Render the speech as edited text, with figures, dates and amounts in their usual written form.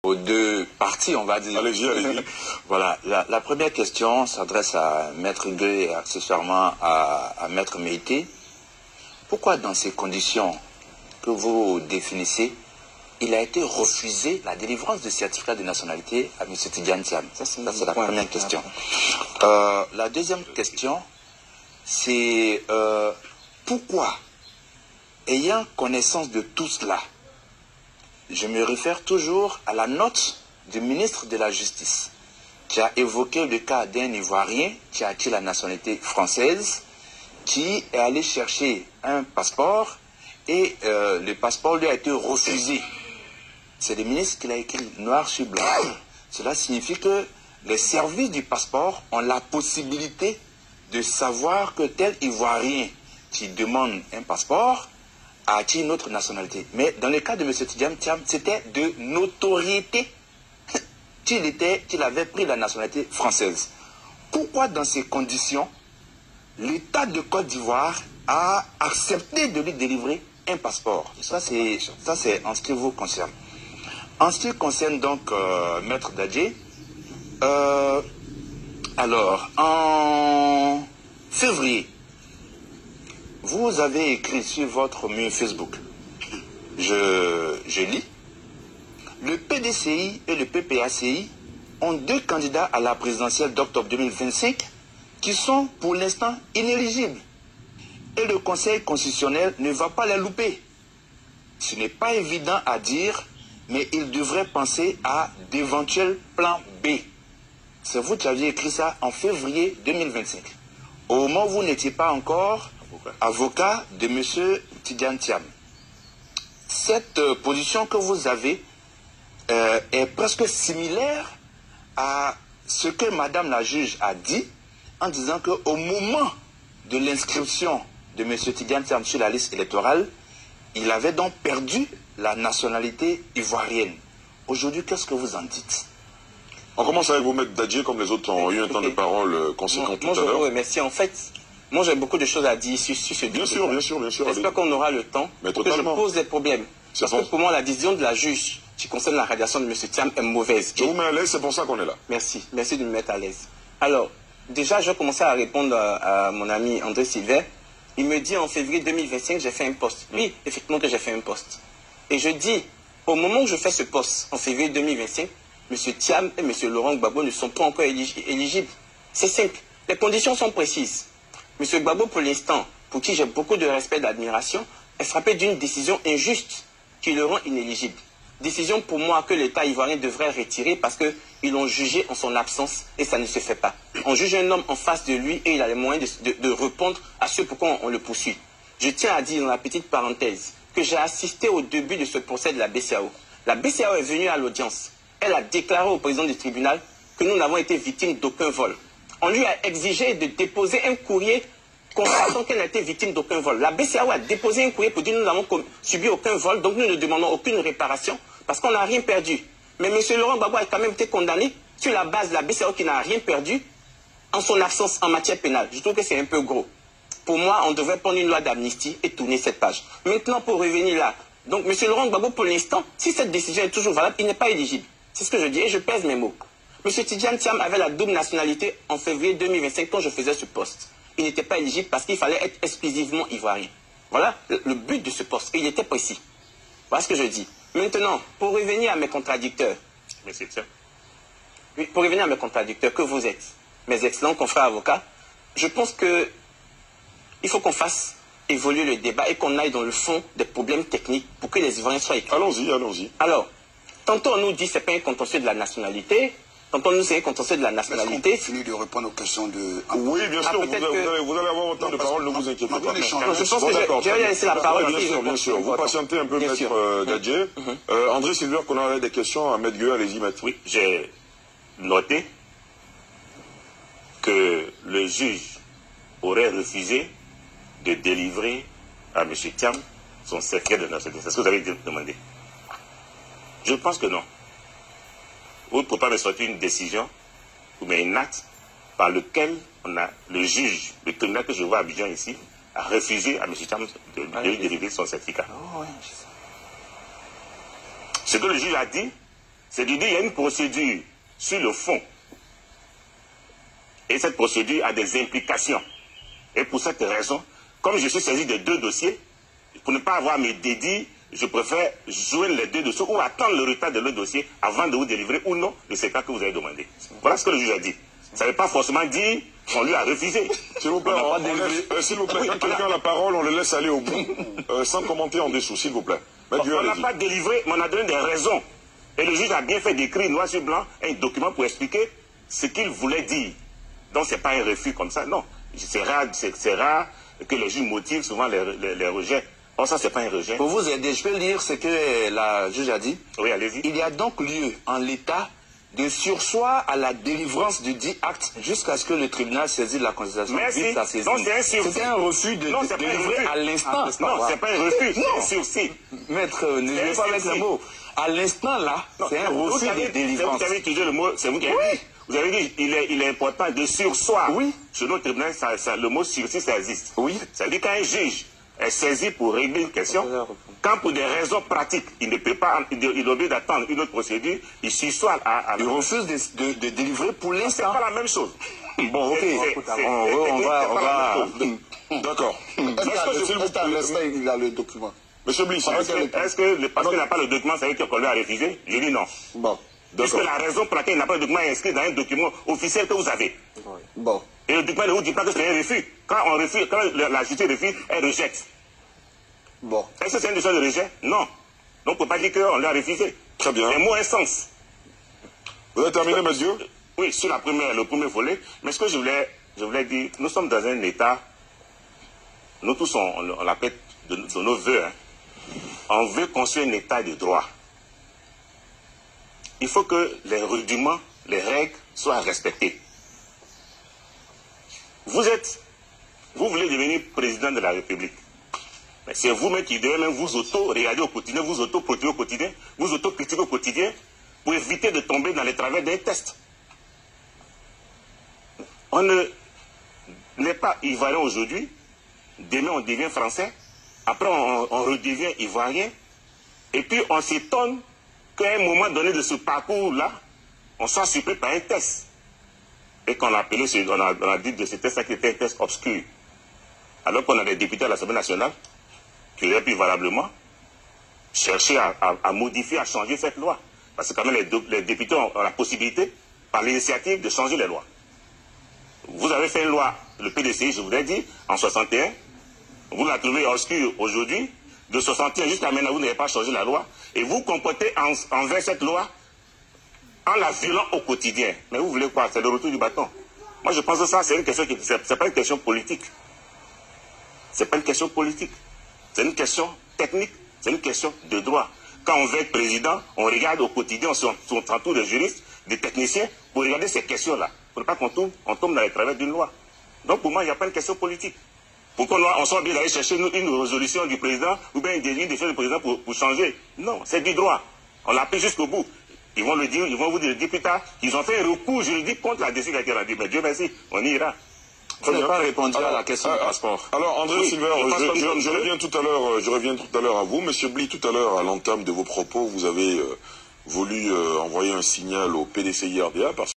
aux deux parties, on va dire. Allez-y, allez-y. Voilà, la première question s'adresse à Maître Gueye et accessoirement à Maître Meïté. Pourquoi dans ces conditions que vous définissez, il a été refusé la délivrance de certificat de nationalité à M. Tidjane Thiam? Ça, c'est la première question. La deuxième question, c'est pourquoi, ayant connaissance de tout cela, je me réfère toujours à la note du ministre de la Justice qui a évoqué le cas d'un Ivoirien qui a acquis la nationalité française, qui est allé chercher un passeport et le passeport lui a été refusé. C'est le ministre qui l'a écrit noir sur blanc. Cela signifie que les services du passeport ont la possibilité de savoir que tel Ivoirien qui demande un passeport a acquis une autre nationalité. Mais dans le cas de M. Tidjane Thiam, c'était de notoriété qu'il avait pris la nationalité française. Pourquoi dans ces conditions, l'État de Côte d'Ivoire a accepté de lui délivrer un passeport? Ça, c'est en ce qui vous concerne. En ce qui concerne donc Maître Dadje, alors, en février, vous avez écrit sur votre mur Facebook, je lis, le PDCI et le PPACI ont deux candidats à la présidentielle d'octobre 2025 qui sont pour l'instant inéligibles. Et le Conseil constitutionnel ne va pas les louper. Ce n'est pas évident à dire, mais il devrait penser à d'éventuels plans B. C'est vous qui aviez écrit ça en février 2025. Au moment où vous n'étiez pas encore avocat de M. Tidjane Thiam. Cette position que vous avez est presque similaire à ce que Madame la juge a dit en disant qu'au moment de l'inscription de M. Tidjane Thiam sur la liste électorale, il avait donc perdu la nationalité ivoirienne. Aujourd'hui, qu'est-ce que vous en dites? On commence avec vous, Maître Dadje, comme les autres ont eu un temps de parole conséquent tout à l'heure. Oui, merci. En fait, moi j'ai beaucoup de choses à dire sur ce Bien sûr, bien sûr, bien sûr. J'espère qu'on aura le temps pour que je pose des problèmes. Parce que pour moi, la décision de la juge qui concerne la radiation de M. Thiam est mauvaise. Je vous mets à l'aise, c'est pour ça qu'on est là. Merci. Merci de me mettre à l'aise. Alors, déjà, je vais commencer à répondre à mon ami André Silver. Il me dit en février 2025, j'ai fait un poste. Oui, effectivement que j'ai fait un poste. Et je dis, au moment où je fais ce poste, en février 2025, M. Thiam et M. Laurent Gbagbo ne sont pas encore éligibles. C'est simple. Les conditions sont précises. M. Gbagbo, pour l'instant, pour qui j'ai beaucoup de respect et d'admiration, est frappé d'une décision injuste qui le rend inéligible. Décision pour moi que l'État ivoirien devrait retirer parce qu'ils l'ont jugé en son absence et ça ne se fait pas. On juge un homme en face de lui et il a les moyens de répondre à ce pourquoi on le poursuit. Je tiens à dire dans la petite parenthèse que j'ai assisté au début de ce procès de la BCAO. La BCAO est venue à l'audience. Elle a déclaré au président du tribunal que nous n'avons été victimes d'aucun vol. On lui a exigé de déposer un courrier constatant qu'elle n'a été victime d'aucun vol. La BCAO a déposé un courrier pour dire que nous n'avons subi aucun vol, donc nous ne demandons aucune réparation parce qu'on n'a rien perdu. Mais M. Laurent Gbagbo a quand même été condamné sur la base de la BCAO qui n'a rien perdu en son absence en matière pénale. Je trouve que c'est un peu gros. Pour moi, on devrait prendre une loi d'amnistie et tourner cette page. Maintenant, pour revenir là, donc M. Laurent Gbagbo, pour l'instant, si cette décision est toujours valable, il n'est pas éligible. C'est ce que je dis et je pèse mes mots. M. Tidjane Thiam avait la double nationalité en février 2025 quand je faisais ce poste. Il n'était pas éligible parce qu'il fallait être exclusivement ivoirien. Voilà le but de ce poste. Et il était précis. Voilà ce que je dis. Maintenant, pour revenir à mes contradicteurs, Monsieur Thiam. oui, pour revenir à mes contradicteurs que vous êtes, mes excellents confrères avocats, je pense que il faut qu'on fasse évoluer le débat et qu'on aille dans le fond des problèmes techniques pour que les Ivoiriens soient éclairés. Allons-y, allons-y. Alors, tantôt on nous dit que ce n'est pas un contentieux de la nationalité, tantôt on nous dit que c'est un contentieux de la nationalité. Fini de répondre aux questions de... Oui, bien sûr, peut-être vous allez avoir autant de parole, ne vous inquiétez pas. Non, je pense que je vais laisser la parole. Bien sûr, bien sûr. Vous patientez un peu, Maître Dadje. André Silver, qu'on aurait des questions à Maître Gueye, allez-y, Maître. Oui, j'ai noté que le juge aurait refusé de délivrer à M. Thiam son certificat de nationalité. C'est ce que vous avez demandé. Je pense que non. Vous ne pouvez pas me sortir une décision ou bien une acte par lequel le juge, le tribunal que je vois à Abidjan ici, a refusé à M. Thiam de lui délivrer son certificat. Ce que le juge a dit, c'est de dire qu'il y a une procédure sur le fond. Et cette procédure a des implications. Et pour cette raison, comme je suis saisi de 2 dossiers, pour ne pas avoir à me dédier, je préfère joindre les 2 dossiers ou attendre le retard de l'autre dossier avant de vous délivrer ou non le CETA que vous avez demandé. Voilà ce que le juge a dit. Ça ne veut pas forcément dire qu'on lui a refusé. S'il vous plaît, quand quelqu'un a la parole, on le laisse aller au bout, sans commenter en dessous, s'il vous plaît. On n'a pas délivré, mais on a donné des raisons. Et le juge a bien fait d'écrire noir sur blanc un document pour expliquer ce qu'il voulait dire. Donc ce n'est pas un refus comme ça, non. C'est rare que les juges motivent souvent les rejets. Or ça, ce n'est pas un rejet. Pour vous aider, je peux lire ce que la juge a dit. Oui, allez-y. Il y a donc lieu, en l'état, de sursoir à la délivrance du dit acte jusqu'à ce que le tribunal saisisse la constatation. Merci. Non, c'est un refus de délivrer à l'instant. Non, c'est pas un refus, c'est un sursis. Maître, ne jouez pas avec le mot. À l'instant là, c'est un refus de délivrance. Vous avez utilisé le mot, c'est vous qui avez dit. Vous avez dit, il est important de sursoir. Oui. Chez notre tribunal, le mot sursis, ça existe. Oui. Ça veut dire qu'un juge est saisi pour régler une question, quand pour des raisons pratiques, il ne peut pas, il est obligé d'attendre une autre procédure, il sursoit à il refuse de délivrer pour l'instant. C'est pas la même chose. Bon, ok. On va. D'accord. Il a le document. Monsieur Bliss, est-ce que parce qu'il n'a pas le document, ça veut dire qu'on lui a refusé? Je dis non. Bon. Puisque la raison pour laquelle il n'a pas le document est inscrite dans un document officiel que vous avez. Bon. Et le document ne vous dit pas que c'est un refus. Quand la justice refuse, elle rejette. Bon. Est-ce que c'est une décision de rejet? Non. Donc on ne peut pas dire qu'on lui a refusé. Très bien. Les mots ont un sens. Vous avez terminé, monsieur? Oui, sur le premier volet. Mais ce que je voulais dire, nous sommes dans un état, nous tous on l'appelle de nos voeux, hein. On veut construire un état de droit. Il faut que les rudiments, les règles soient respectées. Vous voulez devenir président de la République. Mais c'est vous-même qui devez même vous auto-regarder au quotidien, vous auto-protéger au quotidien, vous auto-critiquer au quotidien, pour éviter de tomber dans les travers d'un test. On n'est pas ivoirien aujourd'hui, demain on devient français, après on redevient ivoirien, et puis on s'étonne qu'à un moment donné de ce parcours-là, on soit surpris par un test. Et qu'on a appelé, on a dit de ce test-là qui était un test obscur. Alors qu'on a des députés à l'Assemblée nationale qui auraient pu valablement chercher à modifier, à changer cette loi. Parce que quand même les députés ont la possibilité, par l'initiative, de changer les lois. Vous avez fait une loi, le PDCI, je vous l'ai dit, en 61. Vous la trouvez obscure aujourd'hui. De 61 jusqu'à maintenant, vous n'avez pas changé la loi. Et vous comportez envers cette loi en la violant au quotidien. Mais vous voulez quoi? C'est le retour du bâton. Moi, je pense que ça, c'est une question c'est pas une question politique. C'est pas une question politique. C'est une question technique. C'est une question de droit. Quand on veut être président, on regarde au quotidien, on s'entoure de juristes, de techniciens, pour regarder ces questions-là. Pour ne pas qu'on tombe dans les travers d'une loi. Donc, pour moi, il n'y a pas une question politique. Pourquoi on soit obligé d'aller chercher une résolution du président ou bien une décision du président pour changer? Non, c'est du droit. On l'applique jusqu'au bout. Ils vont vous dire plus tard qu'ils ont fait un recours juridique contre la décision qui a été rendue. Mais Dieu merci, on y ira. Vous n'avez pas répondu à la question du passeport. Alors, André Silver, je reviens tout à l'heure à vous. Monsieur Bly, tout à l'heure, à l'entame de vos propos, vous avez voulu envoyer un signal au PDCI RDA parce